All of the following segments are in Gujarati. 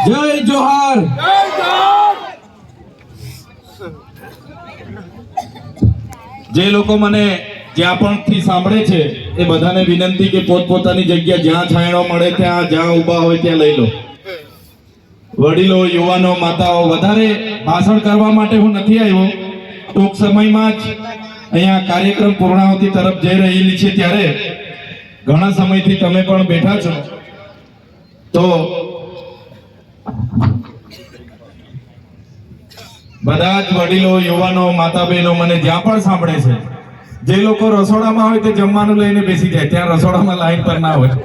જય જોહાર. જે લોકો મને જ્યાં પણ થી સાંભળે છે એ બધાને વિનંતી કે પોતપોતાની જગ્યા જ્યાં છાંયડો મળે ત્યાં જ્યાં ઊભા હોય ત્યાં લઈ લો. વડીલો, યુવાનો, માતાઓ, વધારે ભાષણ કરવા માટે હું નથી આવ્યો. ટૂંક સમયમાં જ અહીંયા કાર્યક્રમ પૂર્ણાહુતિ તરફ જઈ રહેલી છે ત્યારે ઘણા સમયથી તમે પણ બેઠા છો તો બધા જ વડીલો, યુવાનો, માતા બહેનો મને જ્યાં પણ સાંભળે છે, જે લોકો રસોડામાં હોય તે જમવાનું લઈને બેસી જાય, ત્યાં રસોડામાં લાઈન પર ના હોય.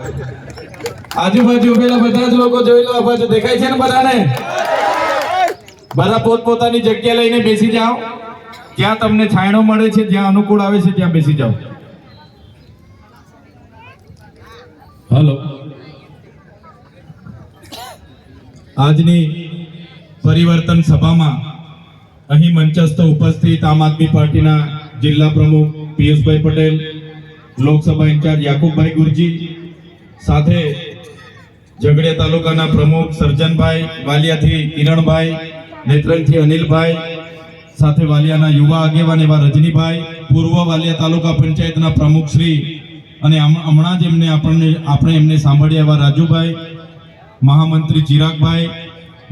આજુબાજુ ઉભેલા બધા જ લોકો જોઈ લો, બાજુ દેખાય છે ને બધાને? બધા પોતપોતાની જગ્યા લઈને બેસી જાઓ. જ્યાં તમને છાંયડો મળે છે, જ્યાં અનુકૂળ આવે છે ત્યાં બેસી જાઓ. હલો. આજની પરિવર્તન સભામાં અહીં મંચસ્થ ઉપસ્થિત આમ આદમી પાર્ટીના જિલ્લા પ્રમુખ પિયુષભાઈ પટેલ, લોકસભા ઇન્ચાર્જ યાકુબભાઈ ગુરજી, સાથે ઝઘડિયા તાલુકાના પ્રમુખ સર્જનભાઈ, વાલિયાથી કિરણભાઈ, નેત્રંગથી અનિલભાઈ, સાથે વાલિયાના યુવા આગેવાન એવા રજનીભાઈ, પૂર્વ વાલિયા તાલુકા પંચાયતના પ્રમુખ શ્રી અને હમણાં જ આપણે એમને સાંભળ્યા એવા રાજુભાઈ, મહામંત્રી ચિરાગભાઈ,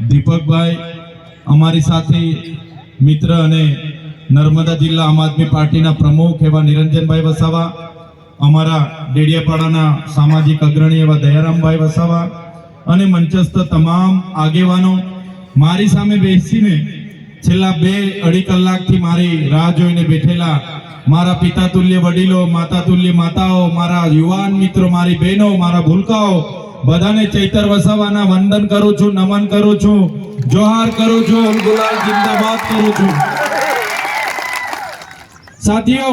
દીપકભાઈ, અમારી સાથે મિત્ર અને નર્મદા જિલ્લા આમ આદમી પાર્ટીના પ્રમુખ એવા નિરંજનભાઈ વસાવા, અમારા ડેડિયાપાડાના સામાજિક અગ્રણી એવા દયારામભાઈ વસાવા અને મંચસ્થ તમામ આગેવાનો, મારી સામે બેસીને છેલ્લા 2-2.5 કલાકથી મારી રાહ જોઈને બેઠેલા મારા પિતા તુલ્ય વડીલો, માતા તુલ્ય માતાઓ, મારા યુવાન મિત્રો, મારી બહેનો, મારા ભૂલકાઓ, બધાને ચૈતર વસાવાના વંદન કરું છું, નમન કરું છું, જોહાર કરું છું, ગુલાલ જિંદાબાદ કરું છું. સાથીઓ,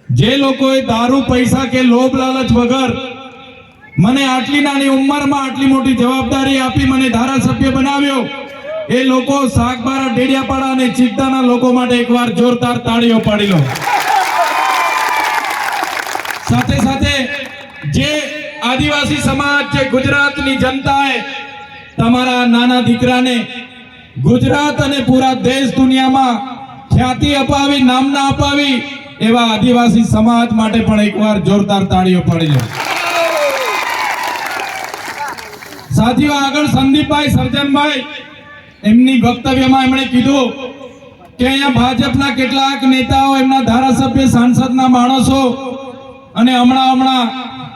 જે લોકોએ દારૂ, પૈસા કે લોભ લાલચ વગર મને આટલી નાની ઉંમરમાં આટલી મોટી જવાબદારી આપી મને ધારાસભ્ય બનાવ્યો, એ લોકો સાગબારા, ડેડિયાપાડા અને ચિત્તાના લોકો માટે એકવાર જોરદાર તાળીઓ પાડી લો. સાથે સાથે જે આદિવાસી સમાજ, જે ગુજરાતની જનતાએ તમારા નાના દીકરાને ગુજરાત અને પૂરા દેશ દુનિયામાં ખ્યાતિ અપાવી, નામના અપાવી, એવા આદિવાસી સમાજ માટે પણ એકવાર જોરદાર તાળીઓ પાડી લો. સાથીઓ, આગળ સંદીપભાઈ, સર્જનભાઈ એમની વક્તવ્યમાં એમણે કીધું કે અહીંયા ભાજપના કેટલાક નેતાઓ, એમના ધારાસભ્ય, સાંસદના માણસો અને હમણાં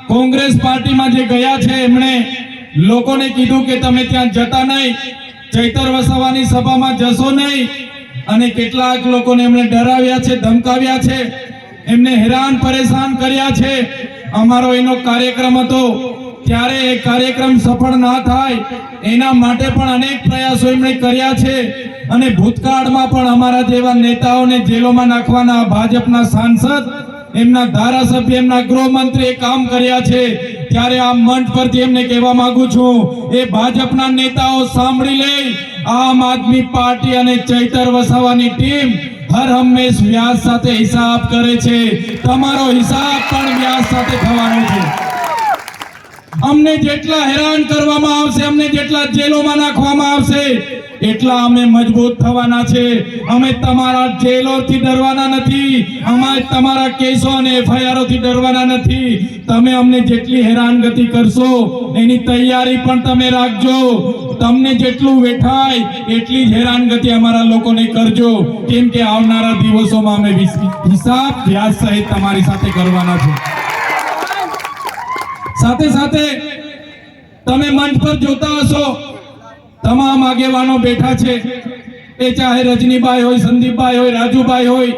કોંગ્રેસ પાર્ટીમાં જે ગયા છે એમણે લોકોને કીધું કે તમે ત્યાં જતા નહીં, ચૈતર વસાવાની સભામાં જશો નહીં, અને કેટલાક લોકોને એમણે ડરાવ્યા છે, ધમકાવ્યા છે, એમને હેરાન પરેશાન કર્યા છે. અમારો એનો કાર્યક્રમ હતો ત્યારે એ કાર્યક્રમ સફળ ના થાય એના માટે પણ અનેક પ્રયાસો એમણે કર્યા છે, અને ભૂતકાળમાં પણ અમારા જેવા નેતાઓને જેલોમાં નાખવાના ભાજપના સાંસદ, એમના ધારાસભ્ય, એમના ગૃહમંત્રી કામ કર્યા છે. ત્યારે આ મંચ પરથી એમને કહેવા માંગુ છું, એ ભાજપના નેતાઓ સાંભળી લે, આમ આદમી પાર્ટી અને ચૈતર વસાવાની ટીમ હર હંમેશ વ્યાસ સાથે હિસાબ કરે છે. તમારો હિસાબ પણ વ્યાસ સાથે થવાનો છે. અમને જેટલા હેરાન કરવામાં આવશે, અમને જેટલા જેલોમાં નાખવામાં આવશે, એટલા અમે મજબૂત થવાના છે. અમે તમારા જેલોથી ડરવાના નથી, અમે તમારા કેસો અને એફઆઈઆરથી ડરવાના નથી. તમે અમને જેટલી હેરાનગતિ કરશો એની તૈયારી પણ તમે રાખજો. તમને જેટલું વેઠાય એટલી જ હેરાનગતિ અમારા લોકોને કરજો, કેમ કે આવનારા દિવસોમાં અમે હિસાબ વ્યાજ સહિત તમારી સાથે કરવાના છે. સાથે સાથે તમે મંચ પર જોતા હશો, તમામ આગેવાનો બેઠા છે, એ ચાહે રજનીભાઈ હોય, સંદીપભાઈ હોય, રાજુભાઈ હોય,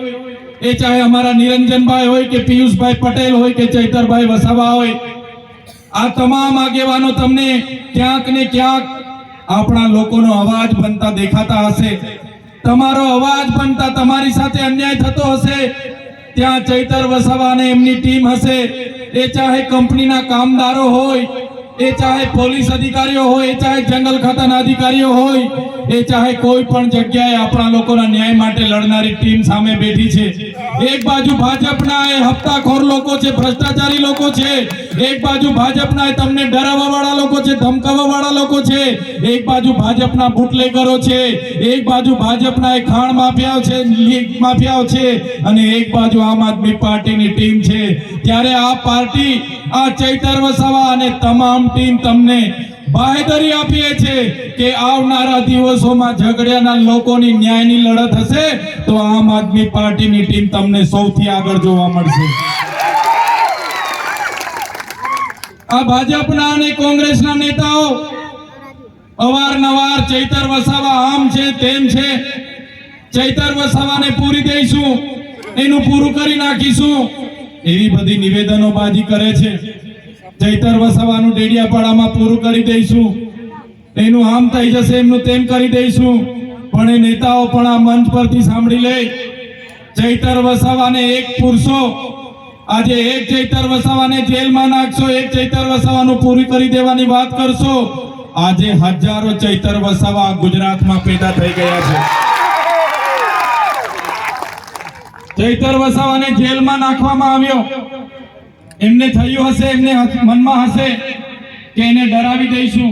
એ ચાહે અમારા નિરંજનભાઈ હોય કે પિયુષભાઈ પટેલ હોય કે ચૈતરભાઈ વસાવા હોય, આ તમામ આગેવાનો તમને ક્યાંક ને ક્યાંક આપણા લોકોનો અવાજ બનતા દેખાતા હશે. તમારો અવાજ બનતા તમારી સાથે અન્યાય થતો હશે, ત્યાં ચૈતર વસાવા અને એમની ટીમ હશે. એ ચાહે કંપનીના કામદારો હોય, એ ચાહે પોલીસ અધિકારીઓ હોય, એ ચાહે જંગલ ખાતાના અધિકારીઓ હોય, એ ચાહે કોઈ પણ જગ્યાએ આપણા લોકોના ન્યાય માટે લડનારી ટીમ સામે બેઠી છે. એક બાજુ ભાજપના એ હપ્તાખોર લોકો છે, ભ્રષ્ટાચારી લોકો છે, એક બાજુ ભાજપના તમને ડરાવવા વાળા લોકો છે, ધમકાવવા વાળા લોકો છે, એક બાજુ ભાજપના બુટલેગરો છે, એક બાજુ ભાજપના ખાણ માફિયાઓ છે, લીગ માફિયાઓ છે, અને એક બાજુ આમ આદમી પાર્ટીની ટીમ છે। ત્યારે આ પાર્ટી, આ ચૈતર વસાવા અને તમામ ટીમ તમને બાહેધરી આપીએ છે કે આવનારા દિવસોમાં ઝઘડિયાના લોકોની ન્યાયની લડત હશે તો આમ આદમી પાર્ટીની ટીમ તમને સૌથી આગળ જોવા મળશે। આ ભાજપના અને કોંગ્રેસના નેતાઓ અવારનવાર ચૈતર વસાવા આમ છે તેમ છે, ચૈતર વસાવાને પૂરી દઈશું, એનું પૂરું કરી નાખીશું, એવી બધી નિવેદનોબાજી કરે છે। ચૈતર વસાવાનું ડેડિયાપાડામાં પૂરું કરી દઈશું, એનું આમ થઈ જશે, એમનું તેમ કરી દઈશું, પણ એ નેતાઓ પણ આ મંચ પરથી સાંભળી લે, ચૈતર વસાવાને એક પૂરશો, આજે એક ચૈતર વસાવાને જેલમાં નાખશો, એક ચૈતર વસાવાનું પૂરી કરી દેવાની વાત કરશો, આજે હજારો ચૈતર વસાવા ગુજરાતમાં પેદા થઈ ગયા છે। ચૈતર વસાવાને જેલમાં નાખવામાં આવ્યો, એમને થયું હશે, એમને મનમાં હશે કે એને ડરાવી દઈશું,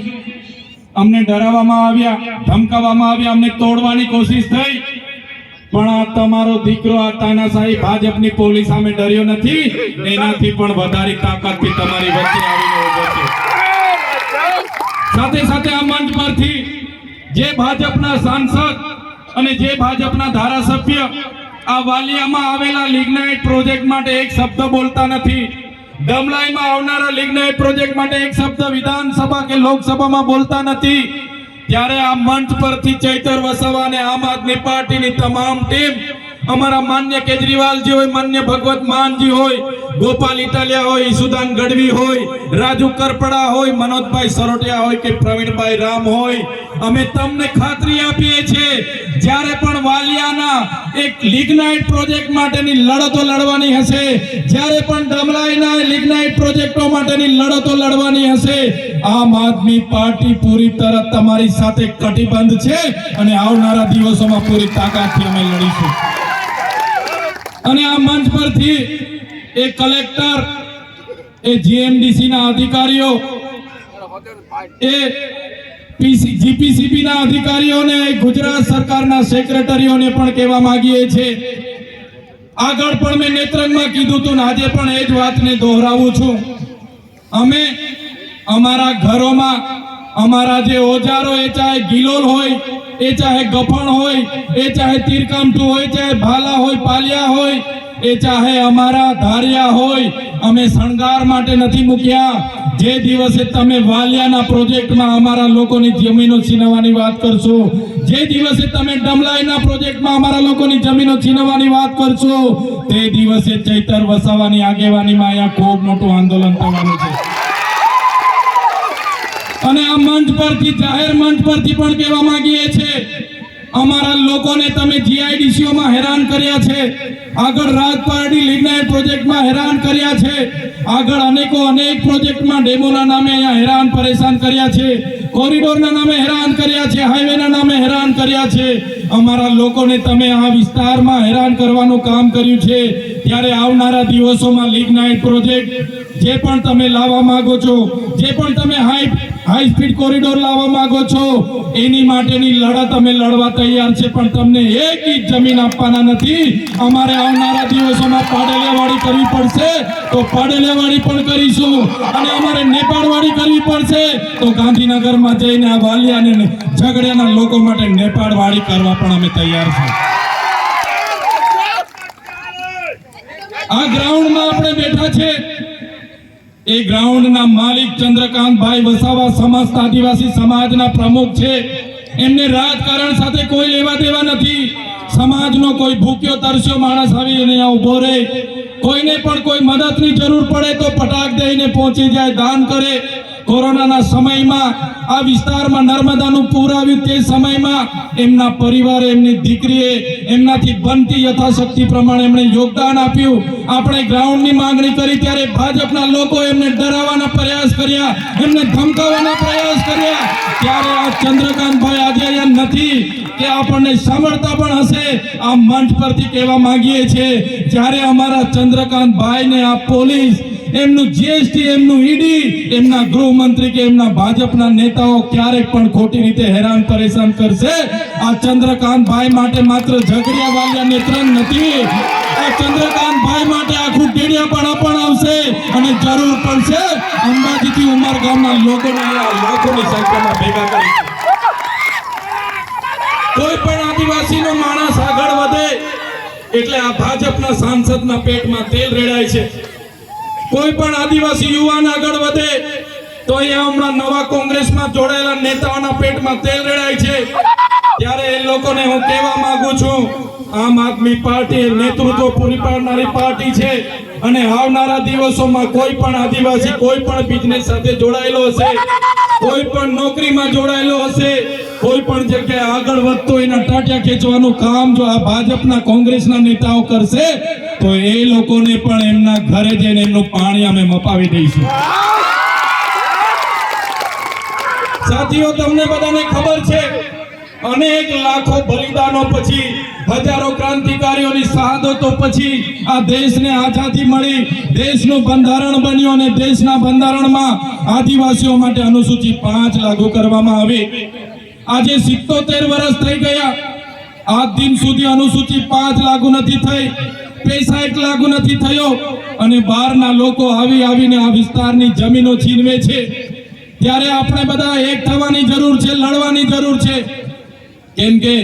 અમને ડરાવવામાં આવ્યા, ધમકાવવામાં આવ્યા, અમને તોડવાની કોશિશ થઈ, પણ આ તમારો દીકરો આ તાનાશાહી ભાજપની પોલીસ સામે ડર્યો નથી, એનાથી પણ વધારે તાકાતથી તમારી વચ્ચે આવીને ઉભો છે। સાથે સાથે આ મંચ પરથી જે ભાજપના સાંસદ અને જે ભાજપના ધારાસભ્ય આ વાલિયામાં આવેલા લિગ્નાઇટ પ્રોજેક્ટ માટે એક શબ્દ બોલતા નથી, ડમલાઈમાં આવનારા લિગ્નાઇટ પ્રોજેક્ટ માટે એક શબ્દ વિધાનસભા કે લોકસભામાં બોલતા નથી, ત્યારે આ મંચ પરથી ચૈતર વસાવા અને આમ આદમી પાર્ટીની તમામ ટીમ, અમારા માન્ય કેજરીવાલજી હોય, માન્ય ભગવત માનજી હોય, ગોપાલ ઇટાલિયા હોય, ઈસુદાન ગઢવી હોય, રાજુ કરપડા હોય, મનોજભાઈ સરોટિયા હોય કે પ્રવીણભાઈ રામ હોય, અમે તમને ખાતરી આપીએ છીએ જ્યારે પણ વાલિયાના એક લિગ્નાઇટ પ્રોજેક્ટ માટેની લડતો લડવાની હશે, જ્યારે પણ ડમલાઈના લિગ્નાઇટ પ્રોજેક્ટો માટેની લડતો લડવાની હશે, આમ આદમી પાર્ટી પૂરી તરફ તમારી સાથે કટિબદ્ધ છે અને આવનારા દિવસોમાં પૂરી તાકાતથી અમે લડીશું। અને આ મંચ પરથી એ કલેક્ટર, એ જીએમડીસી ના અધિકારીઓ, એ જીપીસીબી ના અધિકારીઓને, ગુજરાત સરકારના સેક્રેટરીઓને પણ કહેવા માંગીએ છીએ, આગળ પણ મેં નેત્રંગમાં કીધું હતું, આજે પણ એ જ વાતને દોહરાવું છું, અમે અમારા ઘરોમાં અમારા જે ઓજારો, એ ચાહે ગિલોલ હોય, એ ચાહે ગફણ હોય, એ ચાહે તીરકામઠું હોય, ચાહે ભાલા હોય, પાલિયા હોય, એ ચાહે અમારા ધારિયા હોય, અમે શણગાર માટે નથી મૂક્યા। જે દિવસે તમે વાલિયાના પ્રોજેક્ટમાં અમારા લોકોની જમીનો છીનવવાની વાત કરશો, જે દિવસે તમે ડમલાઈના પ્રોજેક્ટમાં અમારા લોકોની જમીનો છીનવવાની વાત કરશો, તે દિવસે ચૈતર વસાવાની આગેવાનીમાં અહીંયા ખૂબ મોટું આંદોલન થવાનું છે। અને આ મંચ પરથી, જાહેર મંચ પરથી પણ કહેવા માંગીએ છીએ, અમારા લોકોને તમે જીઆઈડીસીઓમાં હેરાન કર્યા છે, આગળ રાજપારડી લિગ્નાઇટ પ્રોજેક્ટમાં હેરાન કર્યા છે, આગળ અનેક પ્રોજેક્ટમાં ડેમોના નામે અહીંયા હેરાન પરેશાન કર્યા છે, કોરિડોરના નામે હેરાન કર્યા છે, હાઈવેના નામે હેરાન કર્યા છે, અમારા લોકોને તમે આ વિસ્તારમાં હેરાન કરવાનું કામ કર્યું છે। ત્યારે આવનારા દિવસોમાં લિગ્નાઇટ પ્રોજેક્ટ જે પણ તમે લાવવા માંગો છો, જે પણ તમે હાઈ સ્પીડ કોરિડોર લાવવા માંગો છો, એની માટેની લડત અમે લડવા તૈયાર છે, પણ તમને એક ઇંચ જમીન આપવાના નથી। અમારે આવનારા દિવસોમાં પાડેલિયાવાડી કરવી પડશે તો પાડેલિયાવાડી પણ કરીશું, અને અમારે નેપાળવાડી કરવી પડશે તો ગાંધીનગરમાં જઈને આ વાલિયા અને ઝઘડિયાના લોકો માટે નેપાળવાડી કરવા પણ અમે તૈયાર છીએ। આ ગ્રાઉન્ડમાં આપણે બેઠા છે, એ ગ્રાઉન્ડના માલિક ચંદ્રકાંતભાઈ વસાવા સમસ્ત આદિવાસી સમાજના પ્રમુખ છે, એમને રાજકારણ સાથે કોઈ લેવા દેવા નથી। સમાજનો કોઈ ભૂખ્યો તરસ્યો માણસ આવીને અહીંયા ઉભો રહે, કોઈને પણ કોઈ મદદની જરૂર પડે તો પટાક દઈને પહોંચી જાય, દાન કરે। કોરોનાના સમયમાં આ વિસ્તારમાં નર્મદાનું પૂર આવ્યું તે સમયમાં એમના પરિવારે, એમની દીકરીએ એમનાથી બનતી યથાશક્તિ પ્રમાણે એમણે યોગદાન આપ્યું। આપણે ગ્રાઉન્ડની માંગણી કરી ત્યારે ભાજપના લોકો એમને ડરાવવાના પ્રયાસ કર્યા, એમને ધમકાવવાના પ્રયાસ કર્યા, ત્યારે આ ચંદ્રકાંતભાઈ આજે અહીંયા નથી કે આપણને સાંભળતા પણ હશે। આ મંચ પરથી કહેવા માંગીએ છીએ, જ્યારે અમારા ચંદ્રકાંતભાઈને આ પોલીસ એમનું જીએસટી, એમનું ઈડી, એમના ગૃહમંત્રી કે એમના ભાજપના નેતાઓ ક્યારેક પણ ખોટી રીતે હેરાન પરેશાન કરશે. આ ચંદ્રકાંતભાઈ માટે માત્ર ઝઘડિયા વાલિયા નેત્ર નથી, આ ચંદ્રકાંતભાઈ માટે આખું ડેડિયાપાડા પણ આવશે અને જરૂર પડશે અંબાજીથી ઉમરગામના લોકોને લાખોની સંખ્યામાં ભેગા કરી. કોઈ પણ આદિવાસીનો માણસ આગળ વધે એટલે આ ભાજપના સાંસદના પેટમાં તેલ રેડાય છે. કોઈ પણ આદિવાસી યુવાન આગળ વધે તો અહીંયા હમણાં નવા કોંગ્રેસમાં જોડાયેલા નેતાઓના પેટમાં તેલ રેડાય છે. ત્યારે એ લોકોને હું કહેવા માંગુ છું, આમ આદમી પાર્ટી નેતૃત્વ પૂરી પાડનારી પાર્ટી છે અને આવનારા દિવસોમાં કોઈ પણ આદિવાસી કોઈ પણ બિઝનેસ સાથે જોડાયેલો હશે, કોઈ પણ નોકરીમાં જોડાયેલો હશે, કોઈ પણ જગ્યાએ આગળ વધતો એના ટાટિયા ખેંચવાનું કામ જો આ ભાજપના કોંગ્રેસના નેતાઓ કરશે તો એ લોકોને પણ એમના ઘરે જઈને એમનું પાણી અમે મપાવી દઈશું. સાથીઓ, તમને બધાને ખબર છે અનેક લાખો બલિદાનો પછી, હજારો ક્રાંતિકારીઓની શહાદતો પછી આ દેશને આઝાદી મળી, દેશનું બંધારણ બન્યું અને દેશના બંધારણમાં આદિવાસીઓ માટે અનુસૂચિ 5 લાગુ કરવામાં આવી. આજે 77 વર્ષ થઈ ગયા, આજ દિન સુધી અનુસૂચિ 5 લાગુ નથી થઈ, 65 લાગુ નથી થયો અને બહારના લોકો આવીને આ વિસ્તારની જમીનો છીનવે છે. ત્યારે આપણે બધા એક થવાની જરૂર છે, લડવાની જરૂર છે. કેમ કે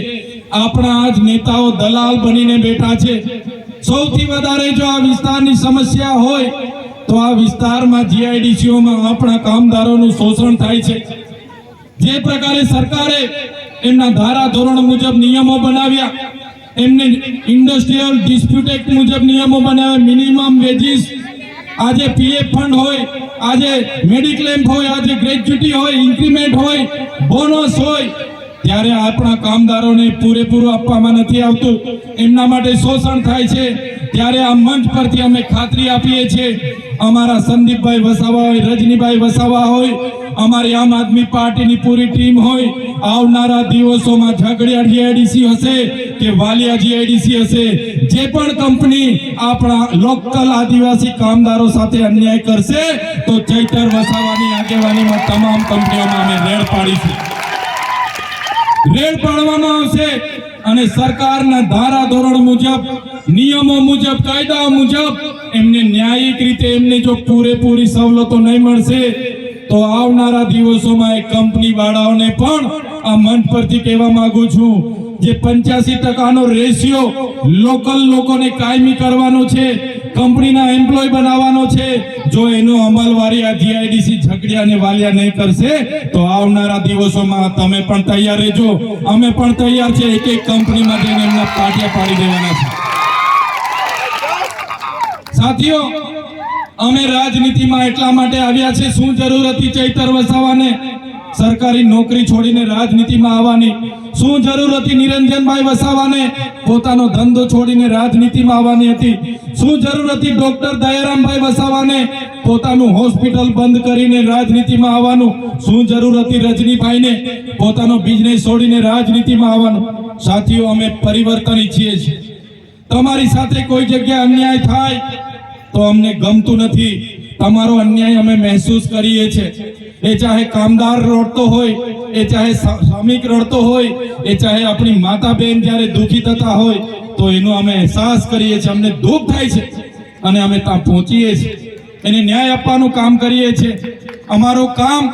આપણા આજ નેતાઓ દલાલ બનીને બેઠા છે. સૌથી વધારે જો આ વિસ્તારની સમસ્યા હોય તો આ વિસ્તારમાં જીઆઈડીસીઓમાં આપણા કામદારોનું શોષણ થાય છે. જે પ્રકારે સરકારે એમના ધારા ધોરણ મુજબ નિયમો બનાવ્યા, એમને ઇન્ડસ્ટ્રીયલ ડિસ્પ્યુટ એક્ટ મુજબ નિયમો બનાવ્યા, મિનિમમ વેજીસ, આજે પીએફ ફંડ હોય, આજે મેડિક્લેમ હોય, આજે ગ્રેચ્યુટી હોય, ઇન્ક્રીમેન્ટ હોય, બોનસ હોય, ત્યારે આપણા કામદારોને પૂરેપૂરું આપવામાં નથી આવતું, એમના માટે શોષણ થાય છે. ત્યારે આ મંચ પરથી અમે ખાતરી આપીએ છીએ, અમારા સંદીપભાઈ વસાવા હોય, રજનીભાઈ વસાવા હોય, અમારી આમ આદમી પાર્ટીની પૂરી ટીમ હોય, આવનારા દિવસોમાં ઝઘડિયા જીઆઈડીસી હશે કે વાલિયા જીઆઈડીસી હશે, જે પણ કંપની આપણા લોકલ આદિવાસી કામદારો સાથે અન્યાય કરશે તો ચૈતર વસાવાની આગેવાનીમાં તમામ કંપનીઓમાં અમે રેડ પાડીશું. રેડ પાડવામાં આવશે અને સરકારના ધારા ધોરણ મુજબ, નિયમો મુજબ, કાયદા મુજબ એમને ન્યાયિક રીતે એમને જો પૂરેપૂરી સવલતો નહીં મળશે તો આવનારા દિવસોમાં એ કંપની વાળાઓને પણ આ મંચ પરથી કહેવા માંગુ છું, જે 85% રેશિયો લોકલ લોકોને કાયમી કરવાનો છે, કંપનીના એમ્પ્લોય બનાવવાનો છે, જો એનો અમલવારી આ જીઆઈડીસી ઝઘડિયા અને વાલિયા નહીં કરશે તો આવનારા દિવસોમાં તમે પણ તૈયાર રહેજો, અમે પણ તૈયાર છે. એક એક કંપનીમાં જઈને એમના પાટિયા પાડી દેવાના છે. સાથીઓ, અમે રાજનીતિમાં એટલા માટે આવ્યા છે, શું જરૂર હતી ચૈતર વસાવાને સરકારી નોકરી છોડીને રાજનીતિમાં આવવાની? શું જરૂર હતી નિરંજનભાઈ વસાવાને પોતાનો ધંધો છોડીને રાજનીતિમાં આવવાની હતી? શું જરૂર હતી ડોક્ટર દયારામભાઈ વસાવાને પોતાનું હોસ્પિટલ બંધ કરીને રાજનીતિમાં આવવાનું? શું જરૂર હતી રજનીભાઈને પોતાનો બિઝનેસ છોડીને રાજનીતિમાં આવવાનું? સાથીઓ, અમે પરિવર્તન ઈચ્છીએ છીએ. તમારી સાથે કોઈ જગ્યાએ અન્યાય થાય તો અમને ગમતું નથી. તમારો અન્યાય અમે મહેસૂસ કરીએ છીએ. એ ચાહે કામદાર રડતો હોય, એ ચાહે શ્રમિક રડતો હોય, એ ચાહે આપણી માતા બહેન જ્યારે દુઃખી થતા હોય તો એનો અમે અહેસાસ કરીએ છીએ, અમને દુઃખ થાય છે અને અમે ત્યાં પહોંચીએ છીએ, એને ન્યાય આપવાનું કામ કરીએ છીએ. અમારું કામ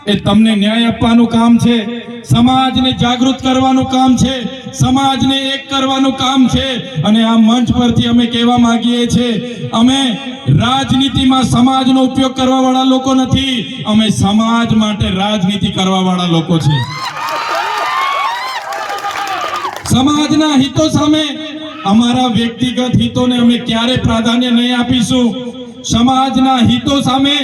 એ તમને ન્યાય આપવાનું કામ છે, સમાજને જાગૃત કરવાનું કામ છે, સમાજને એક કરવાનું કામ છે. અને આ મંચ પરથી અમે કહેવા માંગીએ છીએ, અમે રાજનીતિમાં સમાજનો ઉપયોગ કરવા વાળા લોકો નથી, અમે સમાજ માટે રાજનીતિ કરવા વાળા લોકો છે. સમાજના હિતો સામે અમારા વ્યક્તિગત હિતોને અમે ક્યારે પ્રાધાન્ય નહીં આપીશું. સમાજના હિતો સામે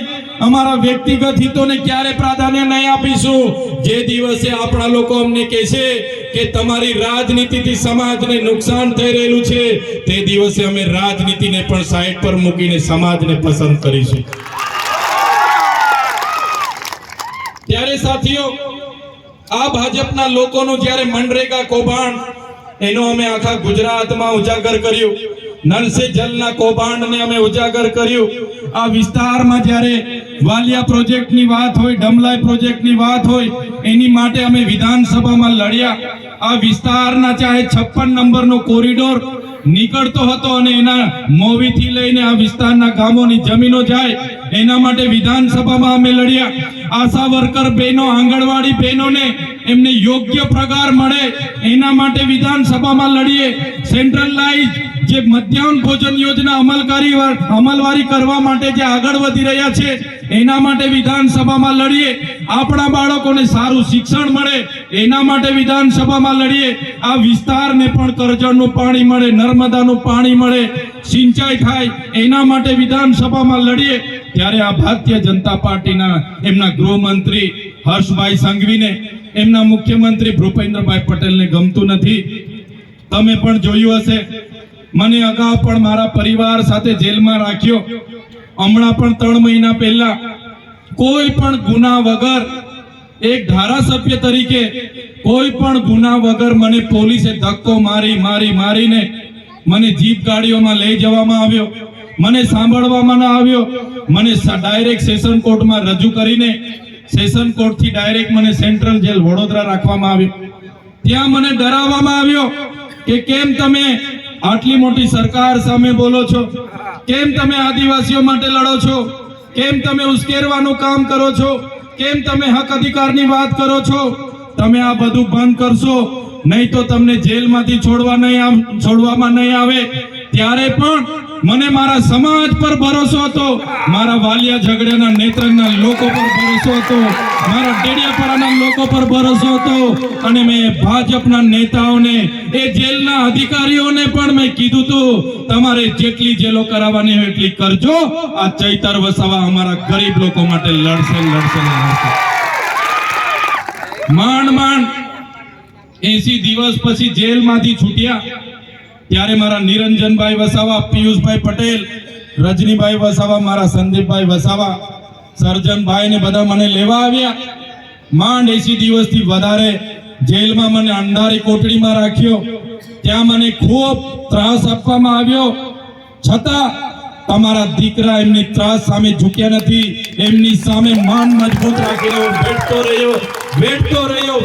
અમારા વ્યક્તિગત હિતોને ક્યારે પ્રાધાન્ય નહીં આપીશું. જે દિવસે આપણા લોકો અમને કહેશે કે તમારી રાજનીતિથી સમાજને નુકસાન થઈ રહેલું છે, તે દિવસે અમે રાજનીતિને પણ સાઈડ પર મૂકીને સમાજને પસંદ કરીશું. ત્યારે સાથીઓ, આ ભાજપના લોકોનું જ્યારે મનરેગા કૌભાંડ એનો અમે આખા ગુજરાતમાં ઉજાગર કર્યું. નળ સે જલના કૌભાંડને અમે ઉજાગર કર્યું। આ વિસ્તારમાં જ્યારે વાલિયા પ્રોજેક્ટની વાત હોય, ડમલાઈ પ્રોજેક્ટની વાત હોય, એની માટે અમે વિધાનસભામાં લડ્યા। આ વિસ્તારના ચાહે 56 નંબરનો કોરિડોર નીકળતો હતો અને એના મોવીથી લઈને આ વિસ્તારના ગામોની જમીનો જાય એના માટે વિધાનસભામાં અમે લડ્યા। આશા વર્કર બહેનો, આંગણવાડી બહેનોને એમને યોગ્ય પગાર મળે એના માટે વિધાનસભામાં લડીએ। સેન્ટ્રલાઇઝ જે મધ્યાહન ભોજન યોજના અમલવારી કરવા માટે જે આગળ વધી રહ્યા છે એના માટે વિધાનસભામાં લડીએ। આપણા બાળકોને સારું શિક્ષણ મળે એના માટે વિધાનસભામાં લડીએ। આ વિસ્તારને પણ કરજણનું પાણી મળે, નર્મદાનું પાણી મળે, સિંચાઈ થાય એના માટે વિધાનસભામાં લડીએ। ત્યારે આ ભારતીય જનતા પાર્ટીના એમના ગૃહમંત્રી હર્ષભાઈ સંઘવીને એમના મુખ્યમંત્રી ભૂપેન્દ્રભાઈ પટેલને ગમતું નથી। તમે પણ જોયું હશે, મને અગાઉ પણ મારા પરિવાર સાથે જેલમાં રાખ્યો। હમણાં પણ 3 મહિના પહેલા કોઈ પણ ગુના વગર, એક ધારાસભ્ય તરીકે કોઈ પણ ગુના વગર મને પોલીસે ધક્કો મારીને મને જીપ ગાડીઓમાં લઈ જવામાં આવ્યો। મને સાંભળવામાં ન આવ્યો। મને ડાયરેક્ટ સેશન કોર્ટમાં રજૂ કરીને સેશન કોર્ટથી ડાયરેક્ટ મને સેન્ટ્રલ જેલ વડોદરા રાખવામાં આવ્યો। ત્યાં મને ડરાવવામાં આવ્યો કે કેમ તમે આટલી મોટી સરકાર સામે બોલો છો, કેમ તમે આદિવાસીઓ માટે લડો છો, કેમ તમે ઉશ્કેરવાનું કામ કરો છો, કેમ તમે હક અધિકારની વાત કરો છો। તમે આ બધું બંધ કરશો નહીં તો તમને જેલમાંથી છોડવામાં નહીં આવે। ત્યારે પણ મને મારા સમાજ પર ભરોસો હતો, મારા વાલિયા ઝઘડિયાના નેત્રંગના લોકો પર ભરોસો હતો, મારા ડેડિયાપાડાના લોકો પર ભરોસો હતો અને મેં ભાજપના નેતાઓને, એ જેલના અધિકારીઓને પણ મેં કીધું હતું તમારે જેટલી જેલો કરાવવાની હોય એટલી કરજો। આ ચૈતર વસાવા અમારા ગરીબ લોકો માટે લડશે। માંડ 80 દિવસ પછી જેલમાંથી છૂટ્યા ત્યારે મારા નિરંજનભાઈ વસાવા, પિયુષભાઈ પટેલ, રજનીભાઈ વસાવા, મારા સંદીપભાઈ વસાવા, સર્જનભાઈ ને બધા મને લેવા આવ્યા। માંડ 80 દિવસથી વધારે જેલમાં મને અંધારી કોટડીમાં રાખ્યો। ત્યાં મને ખૂબ ત્રાસ આપવામાં આવ્યો, છતાં તમારા દીકરા એમની ત્રાસ સામે ઝૂક્યા નથી। એમની સામે માન મજબૂત રાખીને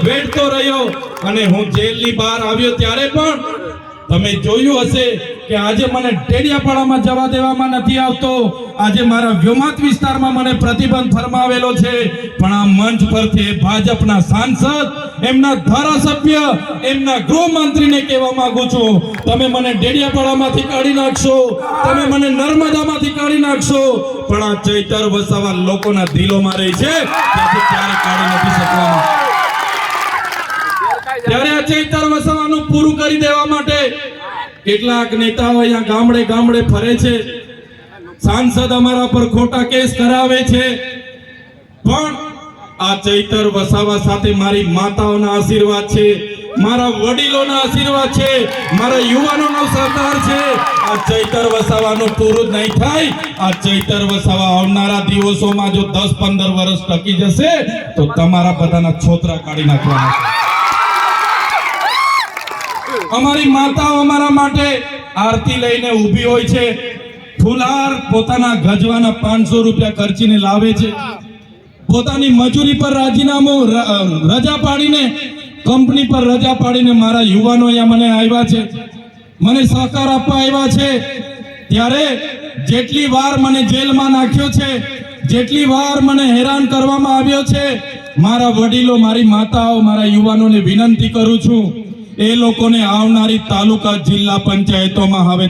વેઠતો રહ્યો અને હું જેલની બહાર આવ્યો ત્યારે પણ તમે જોયું હશે કે આજે મને ડેડિયાપાડામાં જવા દેવામાં નથી આવતો। આજે મારા વ્યોમાત વિસ્તારમાં મને પ્રતિબંધ ફરમાવેલો છે, પણ આ મંચ પરથી ભાજપના સાંસદ, એમના ધારાસભ્ય, એમના ગૃહમંત્રીને કહેવા માંગુ છું, તમે મને ડેડિયાપાડામાંથી કાઢી નાખશો, તમે મને નર્મદામાંથી કાઢી નાખશો, પણ આ ચૈતર વસાવા લોકોના દિલોમાં રહી છે, ત્યારે કાઢી નથી શકવાના। ત્યારે આ ચૈતર વસાવાનું પૂરું કરી દેવા માટે કેટલાક નેતાઓ અહીંયા ગામડે ફરે છે, સાંસદ અમારા પર ખોટા કેસ કરાવે છે, પણ આ ચૈતર વસાવા સાથે મારી માતાઓના આશીર્વાદ છે, મારા વડીલોના આશીર્વાદ છે, મારા યુવાનોનો સહકાર છે। આ ચૈતર વસાવાનું પૂરું નહીં થાય। આ ચૈતર વસાવા આવનારા દિવસોમાં જો 10-15 વર્ષ ટકી જશે તો તમારા બધાના છોતરા કાઢી નાખવાના છે। અમારી માતાઓ અમારા માટે આરતી લઈને ઊભી હોય છે, ફુલાર પોતાના ગજવાના 500 રૂપિયા ખર્ચીને લાવે છે, પોતાની મજૂરી પર રજા પાડીને, કંપની પર રજા પાડીને મારા યુવાનો અહીંયા મને આવ્યા છે, મને સહકાર આપવા આવ્યા છે। ત્યારે જેટલી વાર મને જેલમાં નાખ્યો છે, જેટલી વાર મને હેરાન કરવામાં આવ્યો છે, મારા વડીલો, મારી માતાઓ, મારા યુવાનોને વિનંતી કરું છું, એ લોકોને આવનારી તાલુકા જિલ્લા પંચાયતોમાં હવે